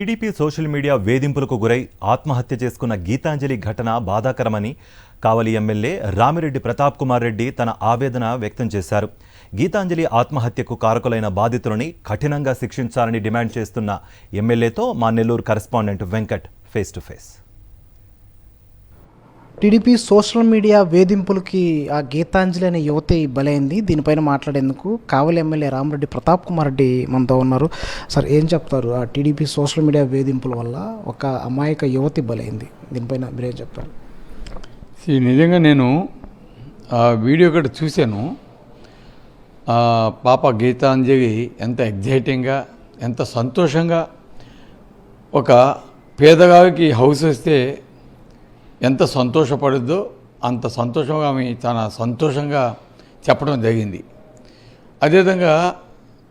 TDP social media వేధింపులకు గురై ఆత్మహత్య చేసుకున్న గీతాంజలి ఘటన బాధాకరమని కావలి ఎమ్మెల్యే రామిరెడ్డి ప్రతాప్ కుమార్ రెడ్డి తన ఆవేదన వ్యక్తం చేశారు. గీతాంజలి ఆత్మహత్యకు కారకులైన బాధితులని కఠినంగా శిక్షించాలని డిమాండ్ చేస్తున్న ఎమ్మెల్యేతో మా Nellore correspondent Venkat face to face. TDP social media వేధింపులకి ఆ గీతాంజలి అనే యువతి బలైంది. దీనిపైన మాట్లాడేందుకు కావలి ఎమ్మెల్యే రామిరెడ్డి ప్రతాప్ కుమార్ రెడ్డి మనతో ఉన్నారు. సార్, ఏం చెప్తారు? ఆ టీడీపీ సోషల్ మీడియా వేధింపుల వల్ల ఒక అమాయక యువతి బలైంది, దీనిపైన మీరేం చెప్తారు? నిజంగా నేను ఆ వీడియో కూడా చూశాను. పాప గీతాంజలి ఎంత ఎగ్జైటింగ్గా, ఎంత సంతోషంగా, ఒక పేదగారికి హౌస్ వస్తే ఎంత సంతోషపడుద్దో అంత సంతోషంగా ఆమె చాలా సంతోషంగా చెప్పడం జరిగింది. అదేవిధంగా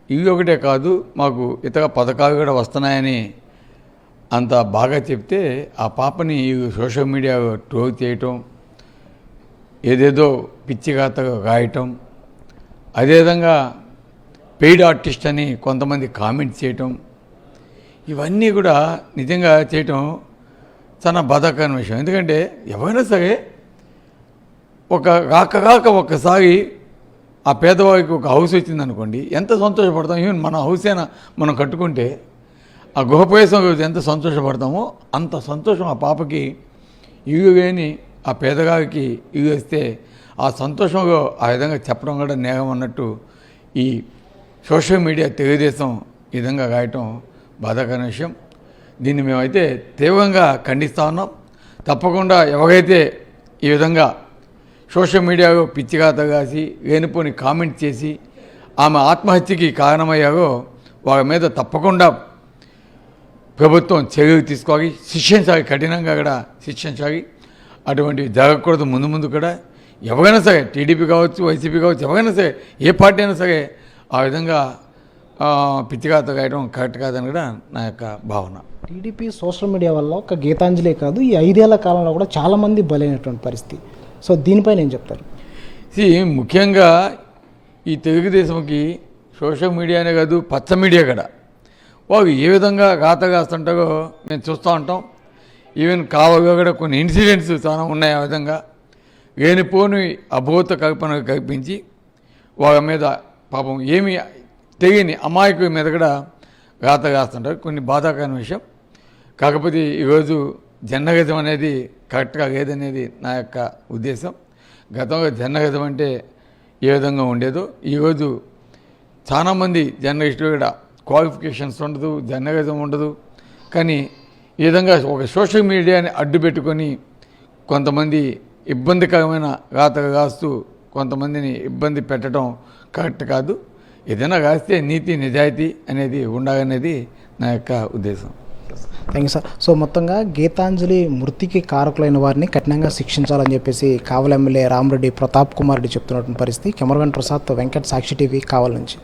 ఇవి ఒకటే కాదు, మాకు ఇతర పథకాలు కూడా వస్తున్నాయని అంత బాగా చెప్తే ఆ పాపని సోషల్ మీడియా ట్రోల్ చేయటం, ఏదేదో పిచ్చిగాతగా రాయటం, అదేవిధంగా పెయిడ్ ఆర్టిస్ట్ అని కొంతమంది కామెంట్ చేయటం, ఇవన్నీ కూడా నిజంగా చేయటం చాలా బాధాకరమైన విషయం. ఎందుకంటే ఎవరైనా సరే ఒక్కసారి ఆ పేదవాడికి ఒక హౌస్ వచ్చిందనుకోండి, ఎంత సంతోషపడతాం. ఈవెన్ మన హౌస్ అయినా మనం కట్టుకుంటే ఆ గృహప్రవేశం రోజు ఎంత సంతోషపడతామో అంత సంతోషం ఆ పాపకి ఇవి వేని ఆ పేదగారికి ఇవి వేస్తే ఆ సంతోషంగా ఆ విధంగా చెప్పడం కూడా నేరం అన్నట్టు ఈ సోషల్ మీడియా తెలుగుదేశం ఈ విధంగా రాయటం బాధాకరమైన విషయం. దీన్ని మేమైతే తీవ్రంగా ఖండిస్తూ ఉన్నాం. తప్పకుండా ఎవరైతే ఈ విధంగా సోషల్ మీడియాలో పిచ్చిగాత కాసి లేనిపోని కామెంట్ చేసి ఆమె ఆత్మహత్యకి కారణమయ్యారో వారి మీద తప్పకుండా ప్రభుత్వం చర్యలు తీసుకోవాలి, శిక్షించాలి, కఠినంగా కూడా శిక్షించాలి. అటువంటివి జరగకూడదు. ముందు కూడా ఎవరైనా సరే, టీడీపీ కావచ్చు, వైసీపీ కావచ్చు, ఎవరైనా సరే, ఏ పార్టీ అయినా సరే ఆ విధంగా పిచ్చిగాత రాయడం కరెక్ట్ కాదని కూడా నా యొక్క భావన. టీడీపీ సోషల్ మీడియా వల్ల ఒక గీతాంజలి కాదు, ఈ 5 ఏళ్ల కాలంలో కూడా చాలామంది బలైనటువంటి పరిస్థితి. సో దీనిపైన ఏం చెప్తారు? ముఖ్యంగా ఈ తెలుగుదేశంకి సోషల్ మీడియానే కాదు, పచ్చ మీడియా కూడా వాళ్ళు ఏ విధంగా గాత కాస్తుంటారో మేము చూస్తూ ఉంటాం. ఈవెన్ కావగా కూడా కొన్ని ఇన్సిడెంట్స్ చాలా ఉన్నాయి. ఆ విధంగా లేనిపోని అభూత కల్పన కల్పించి వాళ్ళ మీద పాపం ఏమి తెలియని అమాయకుల మీద కూడా గాత కాస్తుంటారు. కొన్ని బాధాకరమైన విషయం. కాకపోతే ఈరోజు జర్నలిజం అనేది కరెక్ట్గా లేదనేది నా యొక్క ఉద్దేశం. గతంలో జర్నలిజం అంటే ఏ విధంగా ఉండేదో ఈరోజు చాలామంది జర్నలిస్టులు కూడా క్వాలిఫికేషన్స్ ఉండదు, జర్నలిజం ఉండదు. కానీ ఈ విధంగా ఒక సోషల్ మీడియాని అడ్డు పెట్టుకొని కొంతమంది ఇబ్బందికరమైన గాతలు కాస్తూ కొంతమందిని ఇబ్బంది పెట్టడం కరెక్ట్ కాదు. ఏదైనా రాస్తే నీతి నిజాయితీ అనేది ఉండాలనేది నా యొక్క ఉద్దేశం. Thank you sir. సో మొత్తంగా గీతాంజలి మృతికి కారకులైన వారిని కఠినంగా శిక్షించాలని చెప్పేసి కావలి ఎమ్మెల్యే రామిరెడ్డి ప్రతాప్ కుమార్ రెడ్డి చెప్తున్నటువంటి పరిస్థితి. కెమెరామెన్ ప్రసాద్, వెంకట్, సాక్షి టీవీ, కావలి నుంచి.